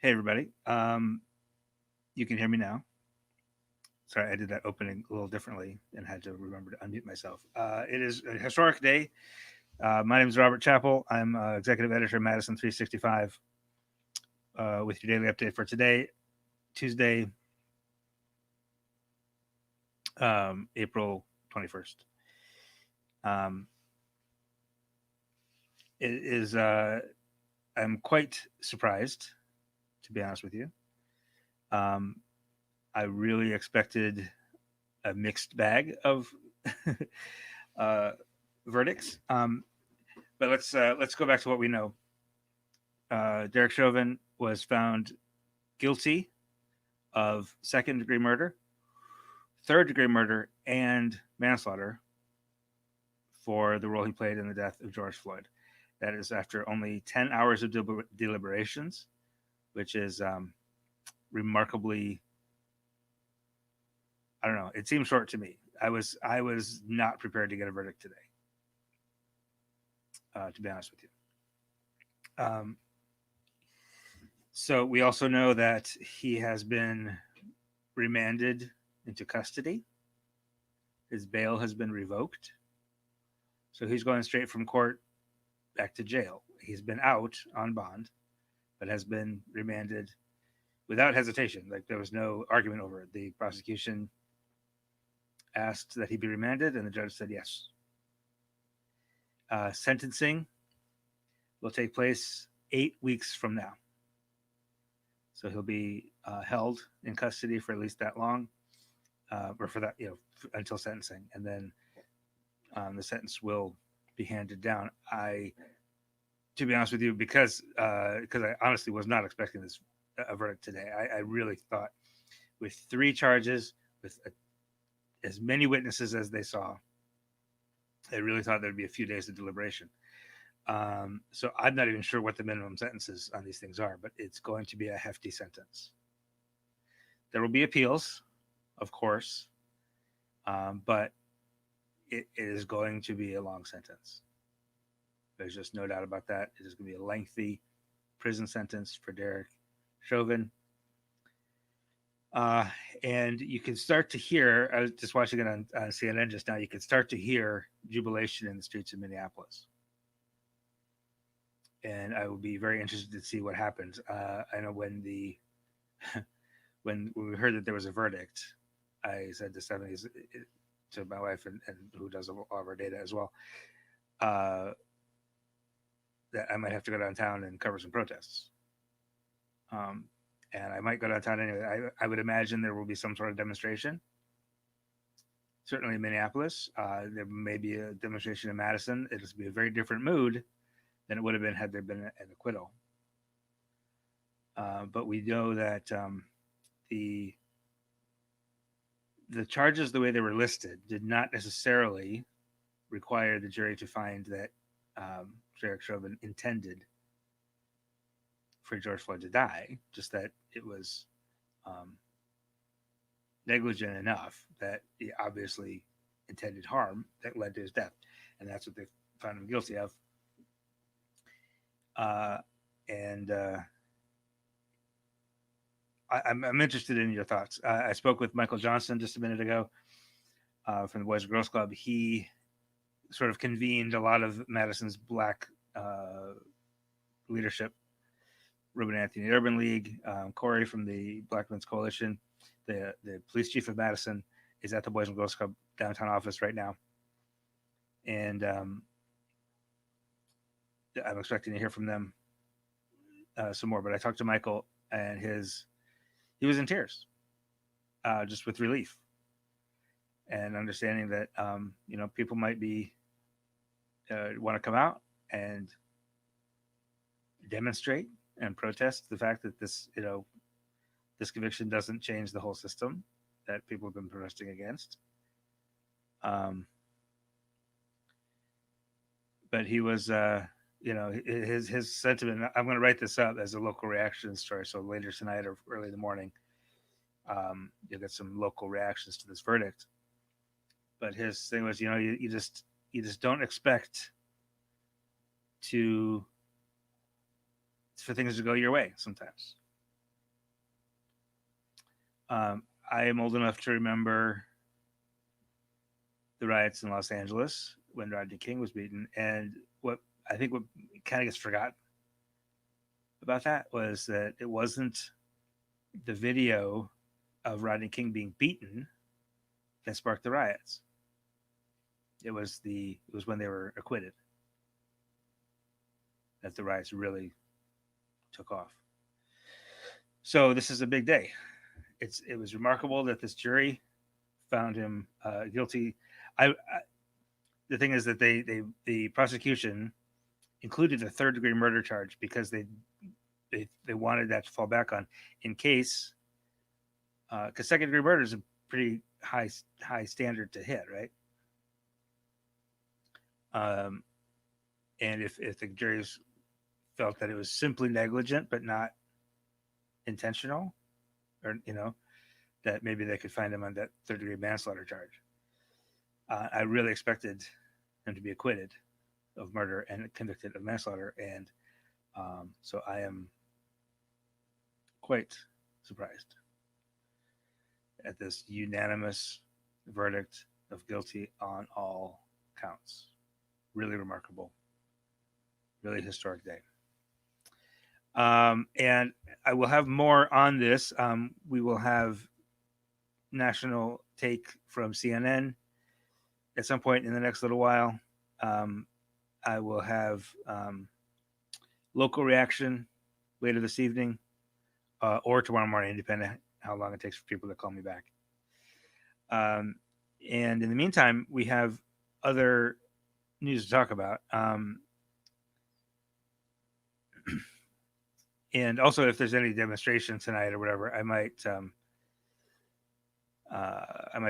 Hey, everybody. You can hear me now. Sorry, I did that opening a little differently and had to remember to unmute myself. It is a historic day. My name is Robert Chappell. I'm executive editor of Madison365 with your daily update for today, Tuesday, April 21st. Um, it is, I'm quite surprised, to be honest with you. Um, I really expected a mixed bag of uh, verdicts. But let's go back to what we know. Derek Chauvin was found guilty of second-degree murder, third-degree murder, and manslaughter for the role he played in the death of George Floyd. That is after only 10 hours of deliberations, which is remarkably. I don't know. It seems short to me. I was not prepared to get a verdict today. To be honest with you. So we also know that he has been remanded into custody. His bail has been revoked. So he's going straight from court back to jail. He's been out on bond, but has been remanded without hesitation. Like there was no argument over it. The prosecution asked that he be remanded, and the judge said yes. Sentencing will take place 8 weeks from now. So he'll be held in custody for at least that long, or for that, until sentencing, and then the sentence will be handed down. To be honest with you, because I honestly was not expecting this a verdict today. I really thought with three charges, with as many witnesses as they saw, I really thought there'd be a few days of deliberation. So I'm not even sure what the minimum sentences on these things are, but it's going to be a hefty sentence. There will be appeals, of course, but it is going to be a long sentence. There's just no doubt about that. It is going to be a lengthy prison sentence for Derek Chauvin. Uh, and you can start to hear, I was just watching it on CNN just now, you can start to hear jubilation in the streets of Minneapolis. And I will be very interested to see what happens. I know when when we heard that there was a verdict, I said to Stephanie, to my wife, and who does all of our data as well, uh, that I might have to go downtown and cover some protests. Um, and I might go downtown anyway. I would imagine there will be some sort of demonstration. Certainly in Minneapolis, there may be a demonstration in Madison. It'll be a very different mood than it would have been had there been an acquittal. But we know that the the charges, the way they were listed, did not necessarily require the jury to find that Derek Chauvin intended for George Floyd to die, just that it was um, negligent enough that he obviously intended harm that led to his death. And that's what they found him guilty of. Uh, and I'm interested in your thoughts. I spoke with Michael Johnson just a minute ago from the Boys and Girls Club. He sort of convened a lot of Madison's Black leadership. Ruben Anthony Urban League, Corey from the Black Men's Coalition, the police chief of Madison is at the Boys and Girls Club downtown office right now, and I'm expecting to hear from them some more. But I talked to Michael, and he was in tears, just with relief and understanding that people might be want to come out and demonstrate and protest the fact that this conviction doesn't change the whole system that people have been protesting against. Um, but he was, his sentiment. I'm going to write this up as a local reaction story. So later tonight or early in the morning, you'll get some local reactions to this verdict. But his thing was, you just don't expect to for things to go your way sometimes. I am old enough to remember the riots in Los Angeles when Rodney King was beaten, and what I think what kind of gets forgotten about that was that it wasn't the video of Rodney King being beaten that sparked the riots. It was when they were acquitted that the riots really took off. So this is a big day. It was remarkable that this jury found him guilty. I the thing is that the prosecution included a third degree murder charge because they wanted that to fall back on in case because second degree murder is a pretty high standard to hit, right? Um, and if the juries felt that it was simply negligent but not intentional, or that maybe they could find him on that third degree manslaughter charge. I really expected him to be acquitted of murder and convicted of manslaughter, and so I am quite surprised at this unanimous verdict of guilty on all counts. Really remarkable, really historic day. And I will have more on this. We will have national take from CNN at some point in the next little while. I will have local reaction later this evening or tomorrow morning, depending how long it takes for people to call me back. And in the meantime, we have other news to talk about. And also, if there's any demonstration tonight or whatever, I might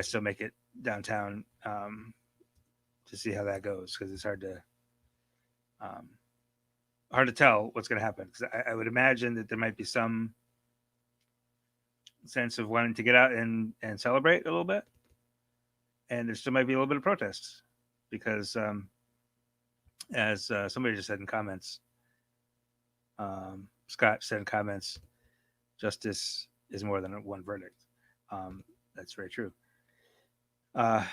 still make it downtown to see how that goes, because it's hard to tell what's going to happen. Because I would imagine that there might be some sense of wanting to get out and celebrate a little bit, and there still might be a little bit of protest because, as somebody just said in comments, Scott said in comments, justice is more than one verdict. That's very true. Thank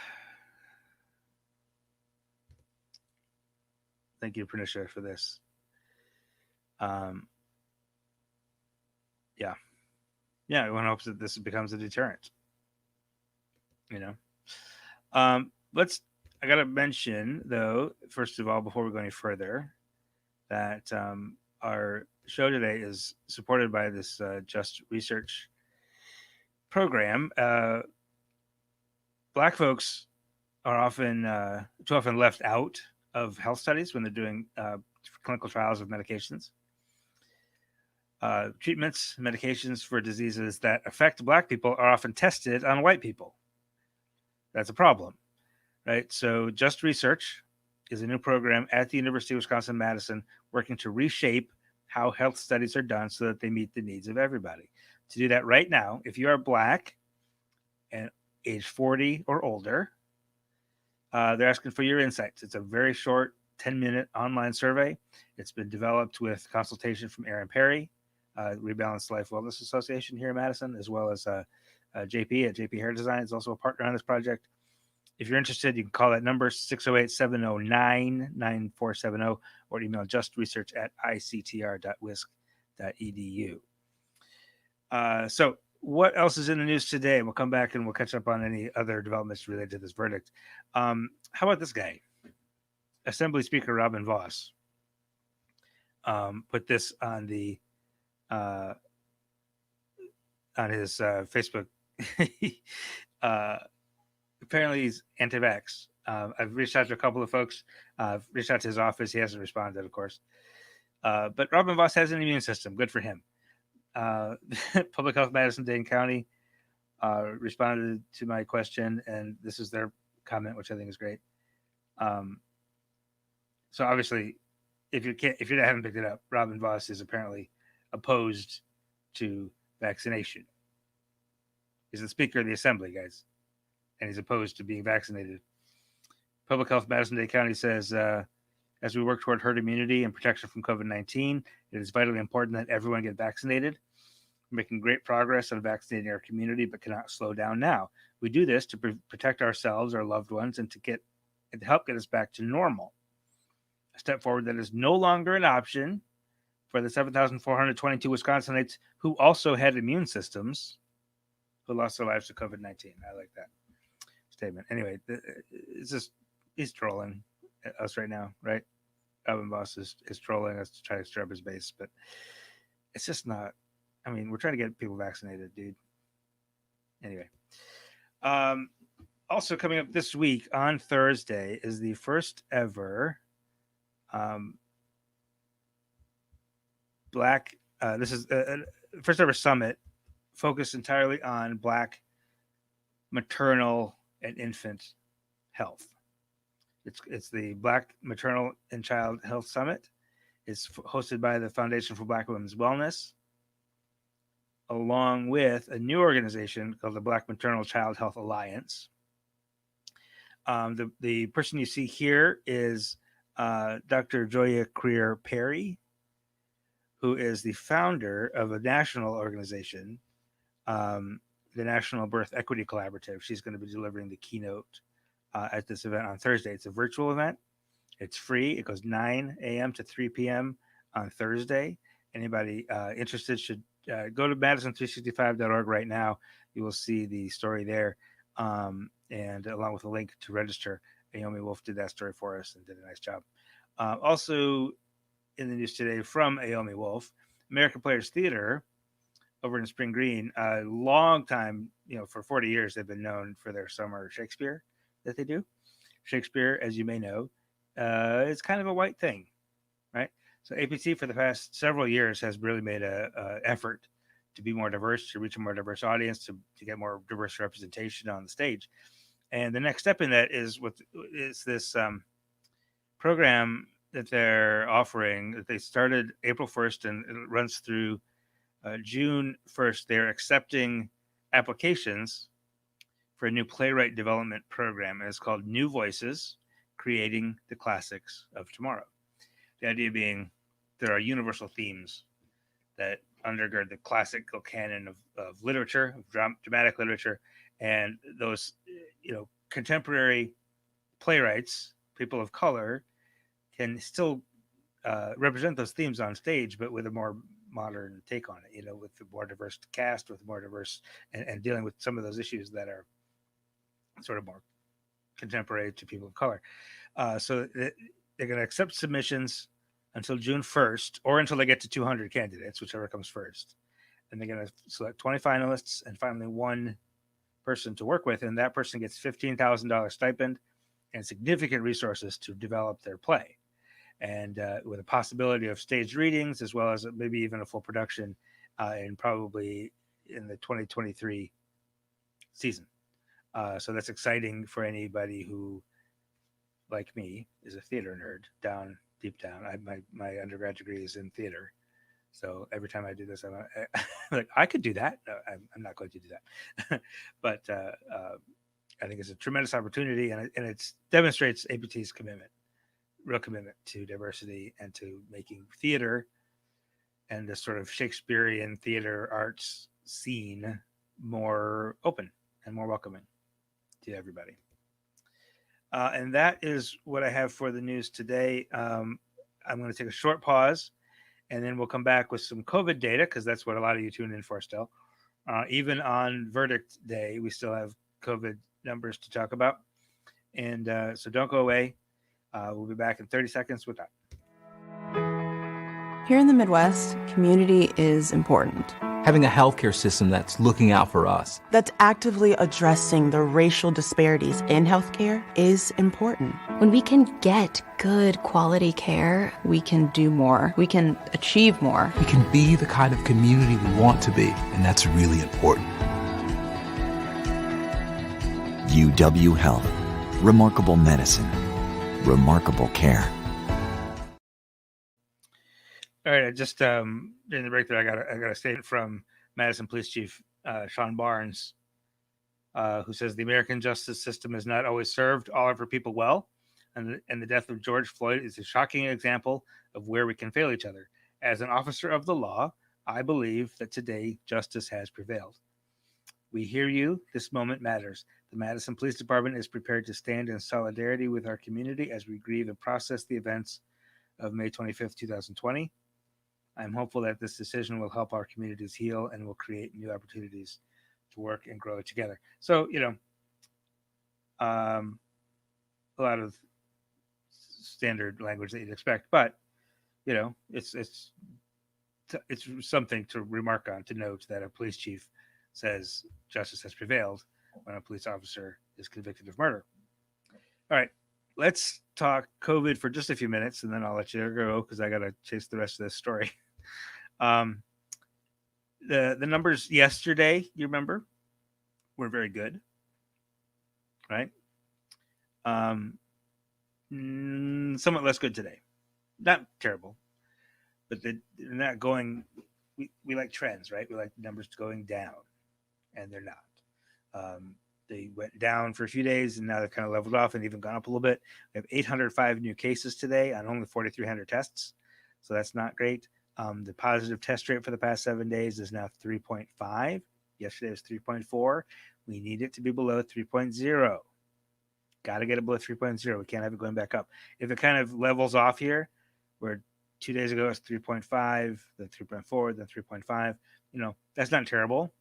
you, Pernisha, for this. Yeah, everyone hopes that this becomes a deterrent. I got to mention, though, first of all, before we go any further, that our show today is supported by this Just Research program. Black folks are too often left out of health studies when they're doing clinical trials of medications. Treatments, medications for diseases that affect Black people are often tested on white people. That's a problem, right? So Just Research is a new program at the University of Wisconsin-Madison working to reshape how health studies are done so that they meet the needs of everybody. To do that right now, if you are Black and age 40 or older, they're asking for your insights. It's a very short 10-minute online survey. It's been developed with consultation from Aaron Perry, Rebalanced Life Wellness Association here in Madison, as well as JP at JP Hair Design is also a partner on this project. If you're interested, you can call that number 608-709-9470 or email justresearch@ictr.wisc.edu. So what else is in the news today? We'll come back and we'll catch up on any other developments related to this verdict. How about this guy? Assembly Speaker Robin Vos put this on the on his Facebook. Apparently he's anti-vax. I've reached out to a couple of folks. I've reached out to his office. He hasn't responded, of course. But Robin Vos has an immune system. Good for him. Public Health Madison-Dane County responded to my question, and this is their comment, which I think is great. So obviously, if you haven't picked it up, Robin Vos is apparently opposed to vaccination. He's the Speaker of the Assembly, guys, and he's opposed to being vaccinated. Public Health Madison-Dane County says, as we work toward herd immunity and protection from COVID-19, it is vitally important that everyone get vaccinated. We're making great progress on vaccinating our community, but cannot slow down now. We do this to protect ourselves, our loved ones, and to help get us back to normal. A step forward that is no longer an option for the 7,422 Wisconsinites who also had immune systems who lost their lives to COVID-19. I like that statement. Anyway, it's just, he's trolling us right now, right? Alvin Boss is trolling us to try to stir up his base, but it's just not. I mean, we're trying to get people vaccinated, dude. Anyway, also coming up this week on Thursday is the first ever Black. This is first ever summit focused entirely on Black maternal and infant health. It's the Black Maternal and Child Health Summit. It's hosted by the Foundation for Black Women's Wellness, along with a new organization called the Black Maternal Child Health Alliance. The person you see here is Dr. Joya Creer Perry, who is the founder of a national organization, the National Birth Equity Collaborative. She's going to be delivering the keynote at this event on Thursday. It's a virtual event. It's free. It goes 9 a.m. to 3 p.m. on Thursday. Anybody interested should go to Madison365.org right now. You will see the story there, and along with a link to register. Naomi Wolf did that story for us and did a nice job. Also in the news today from Naomi Wolf, American Players Theater over in Spring Green, a long time, for 40 years, they've been known for their summer Shakespeare that they do. Shakespeare, as you may know, is kind of a white thing, right? So APT for the past several years has really made a effort to be more diverse, to reach a more diverse audience, to get more diverse representation on the stage. And the next step in that is this program that they're offering that they started April 1st and it runs through June 1st. They're accepting applications for a new playwright development program, and it's called New Voices, Creating the Classics of Tomorrow. The idea being there are universal themes that undergird the classical canon of literature, of dramatic literature, and those, contemporary playwrights, people of color, can still represent those themes on stage, but with a more modern take on it, with a more diverse cast, with more diverse, and dealing with some of those issues that are sort of more contemporary to people of color. So they're going to accept submissions until June 1st, or until they get to 200 candidates, whichever comes first. And they're going to select 20 finalists and finally one person to work with, and that person gets $15,000 stipend and significant resources to develop their play. And with a possibility of staged readings, as well as maybe even a full production and probably in the 2023 season. So that's exciting for anybody who, like me, is a theater nerd deep down. My undergrad degree is in theater. So every time I do this, I'm like, I could do that. No, I'm not going to do that. But I think it's a tremendous opportunity, and it demonstrates APT's real commitment to diversity and to making theater and the sort of Shakespearean theater arts scene more open and more welcoming to everybody. And that is what I have for the news today. I'm going to take a short pause, and then we'll come back with some COVID data, because that's what a lot of you tune in for still. Even on verdict day, we still have COVID numbers to talk about. And so don't go away. We'll be back in 30 seconds with that. Here in the Midwest, community is important. Having a healthcare system that's looking out for us, that's actively addressing the racial disparities in healthcare is important. When we can get good quality care, we can do more. We can achieve more. We can be the kind of community we want to be, and that's really important. UW Health. Remarkable medicine. Remarkable care. All right, just during the break there, I got a statement from Madison Police Chief Sean Barnes, who says the American justice system has not always served all of our people well, and the death of George Floyd is a shocking example of where we can fail each other. As an officer of the law, I believe that today justice has prevailed. We hear you. This moment matters. The Madison Police Department is prepared to stand in solidarity with our community as we grieve and process the events of May 25th, 2020. I'm hopeful that this decision will help our communities heal and will create new opportunities to work and grow together. So, a lot of standard language that you'd expect, but it's something to remark on, to note that a police chief says justice has prevailed when a police officer is convicted of murder. All right, let's talk COVID for just a few minutes, and then I'll let you go because I got to chase the rest of this story. The numbers yesterday, you remember, were very good, right? Somewhat less good today. Not terrible, but they're not going. We like trends, right? We like numbers going down, and they're not. They went down for a few days, and now they've kind of leveled off and even gone up a little bit. We have 805 new cases today on only 4,300 tests, so that's not great. The positive test rate for the past 7 days is now 3.5. Yesterday was 3.4. We need it to be below 3.0. Got to get it below 3.0. We can't have it going back up. If it kind of levels off here, where 2 days ago it was 3.5, then 3.4, then 3.5, that's not terrible.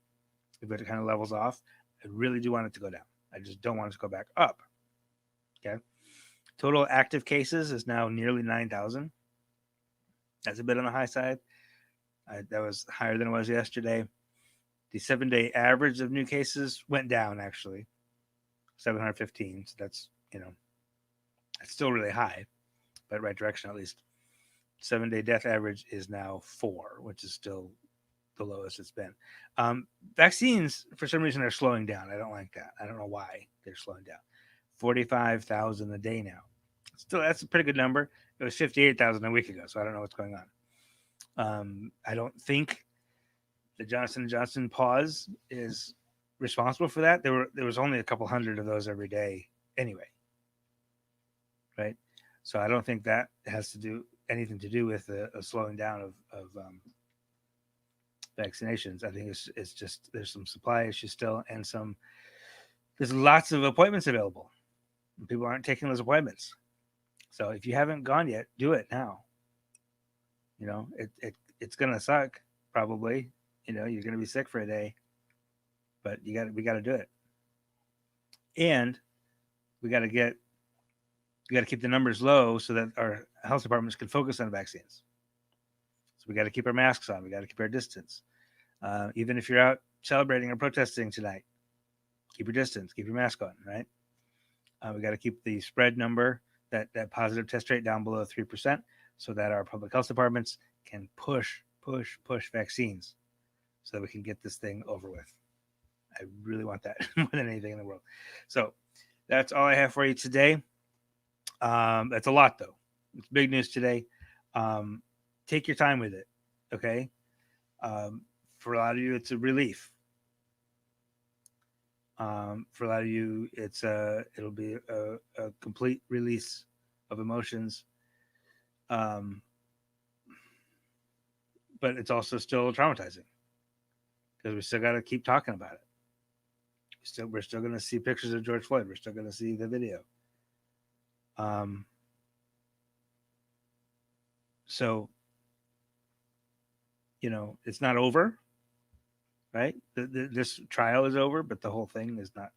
If it kind of levels off, I really do want it to go down. I just don't want it to go back up. Okay. Total active cases is now nearly 9,000. That's a bit on the high side. That was higher than it was yesterday. The 7-day average of new cases went down, actually, 715. So that's, that's still really high, but right direction at least. 7-day death average is now 4, which is still the lowest it's been. Vaccines, for some reason, are slowing down. I don't like that. I don't know why they're slowing down. 45,000 a day now. Still, that's a pretty good number. It was 58,000 a week ago, so I don't know what's going on. I don't think the Johnson & Johnson pause is responsible for that. There was only a couple hundred of those every day anyway, right? So I don't think that has to do anything to do with a slowing down of vaccinations. I think it's just there's some supply issues still, and there's lots of appointments available. People aren't taking those appointments. So if you haven't gone yet, do it now. It's gonna suck probably. You're gonna be sick for a day, but we got to do it. And we got to keep the numbers low so that our health departments can focus on vaccines. So we got to keep our masks on. We got to keep our distance. Even if you're out celebrating or protesting tonight, keep your distance, keep your mask on, right? We got to keep the spread number, that positive test rate down below 3%, so that our public health departments can push vaccines so that we can get this thing over with. I really want that more than anything in the world. So that's all I have for you today. That's a lot, though. It's big news today. Take your time with it, okay? For a lot of you, it's a relief. For a lot of you, it'll be a complete release of emotions. But it's also still traumatizing because we still got to keep talking about it. We're still going to see pictures of George Floyd. We're still going to see the video. So, it's not over, right? This trial is over, but the whole thing is not.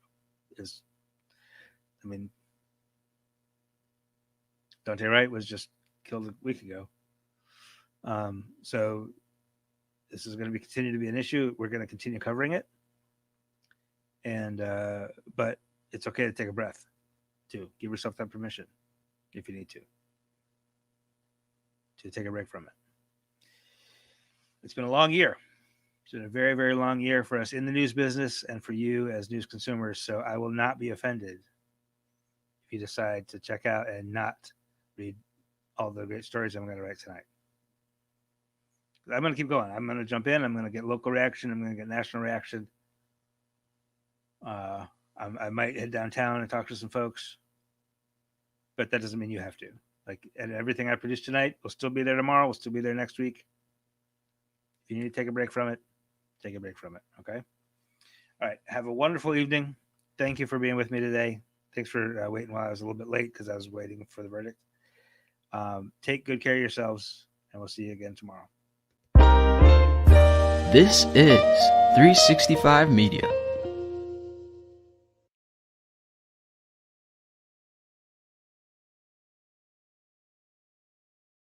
Dante Wright was just killed a week ago. So this is going to continue to be an issue. We're going to continue covering it. And but it's okay to take a breath too. Give yourself that permission if you need to take a break from it. It's been a long year. It's been a very, very long year for us in the news business and for you as news consumers. So I will not be offended if you decide to check out and not read all the great stories I'm going to write tonight. I'm going to keep going. I'm going to jump in. I'm going to get local reaction. I'm going to get national reaction. I might head downtown and talk to some folks, but that doesn't mean you have to. And everything I produced tonight will still be there tomorrow. Will still be there next week. If you need to take a break from it, take a break from it. Okay. All right. Have a wonderful evening. Thank you for being with me today. Thanks for waiting while I was a little bit late because I was waiting for the verdict. Take good care of yourselves, and we'll see you again tomorrow. This is 365 Media.